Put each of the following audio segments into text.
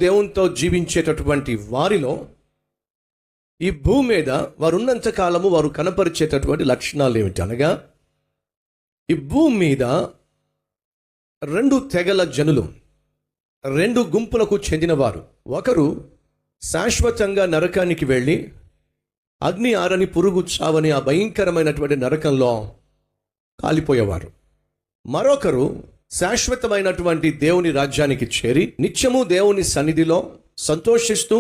దేవునితో జీవించేటటువంటి వారిలో ఈ భూమి మీద వారు ఉన్నంత కాలము వారు కనపరిచేటటువంటి లక్షణాలు ఏమిటి అనగా, ఈ భూమి మీద రెండు తెగల జనులు, రెండు గుంపులకు చెందినవారు. ఒకరు శాశ్వతంగా నరకానికి వెళ్ళి అగ్ని ఆరని పురుగు చావని ఆ భయంకరమైనటువంటి నరకంలో కాలిపోయేవారు. మరొకరు శాశ్వతమైనటువంటి దేవుని రాజ్యానికి చేరి నిత్యము దేవుని సన్నిధిలో సంతోషిస్తూ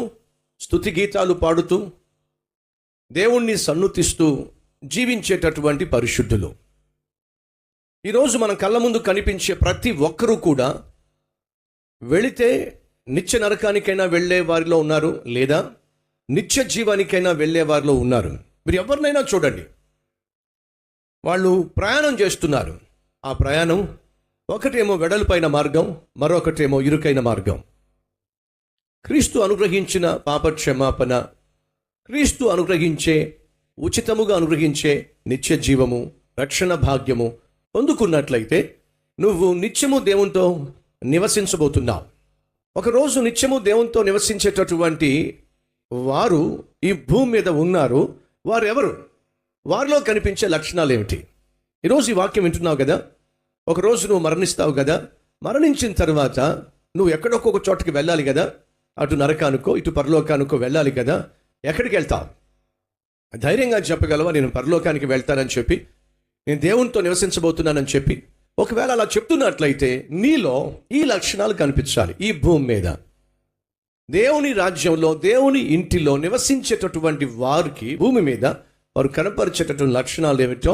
స్తుతి గీతాలు పాడుతూ దేవుణ్ణి సన్నుతిస్తూ జీవించేటటువంటి పరిశుద్ధులు. ఈరోజు మన కళ్ళ ముందు కనిపించే ప్రతి ఒక్కరూ కూడా వెళితే నిత్య నరకానికైనా వెళ్ళే వారిలో ఉన్నారు, లేదా నిత్య జీవానికైనా వెళ్ళే వారిలో ఉన్నారు. మీరు ఎవరినైనా చూడండి, వాళ్ళు ప్రయాణం చేస్తున్నారు. ఆ ప్రయాణం ఒకటేమో వెడల్పైన మార్గం, మరొకటేమో ఇరుకైన మార్గం. క్రీస్తు అనుగ్రహించిన పాప క్షమాపణ, క్రీస్తు అనుగ్రహించే ఉచితముగా అనుగ్రహించే నిత్య జీవము, రక్షణ భాగ్యము పొందుకున్నట్లయితే నువ్వు నిత్యము దేవునితో నివసించబోతున్నావు. ఒకరోజు నిత్యము దేవునితో నివసించేటటువంటి వారు ఈ భూమి మీద ఉన్నారు. వారు ఎవరు? వారిలో కనిపించే లక్షణాలు ఏమిటి? ఈరోజు ఈ వాక్యం వింటున్నావు కదా, ఒకరోజు నువ్వు మరణిస్తావు కదా. మరణించిన తర్వాత నువ్వు ఎక్కడొక్కొక్క చోటకి వెళ్ళాలి కదా. అటు నరకానుకో ఇటు పరలోకానికో వెళ్ళాలి కదా. ఎక్కడికి వెళ్తావు? ధైర్యంగా చెప్పగలవా, నేను పరలోకానికి వెళ్తానని చెప్పి, నేను దేవునితో నివసించబోతున్నానని చెప్పి? ఒకవేళ అలా చెప్తున్నట్లయితే నీలో ఈ లక్షణాలు కనిపించాలి. ఈ భూమి మీద దేవుని రాజ్యంలో, దేవుని ఇంటిలో నివసించేటటువంటి వారికి భూమి మీద వారు కనపరిచేటటువంటి లక్షణాలు ఏమిటో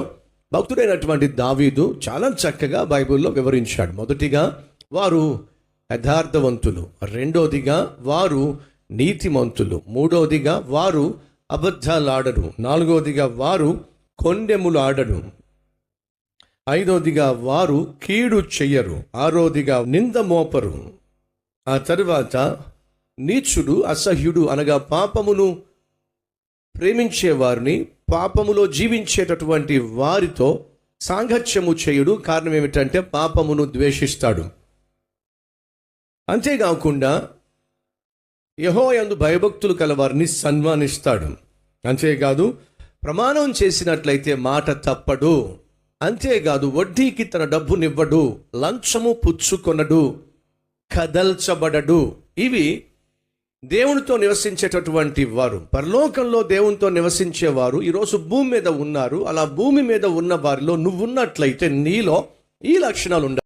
భక్తుడైనటువంటి దావీదు చాలా చక్కగా బైబిల్లో వివరించాడు. మొదటిగా వారు యథార్థవంతులు, రెండోదిగా వారు నీతిమంతులు, మూడోదిగా వారు అబద్ధాలాడరు, నాలుగోదిగా వారు కొండెములు ఆడరు, ఐదోదిగా వారు కీడు చెయ్యరు, ఆరోదిగా నింద మోపరు, ఆ తరువాత నీచుడు అసహ్యుడు అనగా పాపమును ప్రేమించేవారిని, పాపములో జీవించేటటువంటి వారితో సాంగత్యము చేయుడు. కారణం ఏమిటంటే పాపమును ద్వేషిస్తాడు. అంతేకాకుండా యెహోవాయందు భయభక్తులు కలవారిని సన్మానిస్తాడు. అంతేకాదు ప్రమాణం చేసినట్లయితే మాట తప్పడు. అంతేకాదు వడ్డీకి తన డబ్బునివ్వడు, లంచము పుచ్చుకొనడు, కదల్చబడడు. ఇవి దేవునితో నివసించేటటువంటి వారు. పరలోకంలో దేవునితో నివసించేవారు ఈరోజు భూమి మీద ఉన్నారు. అలా భూమి మీద ఉన్న వారిలో నువ్వున్నట్లయితే నీలో ఈ లక్షణాలు ఉండాలి.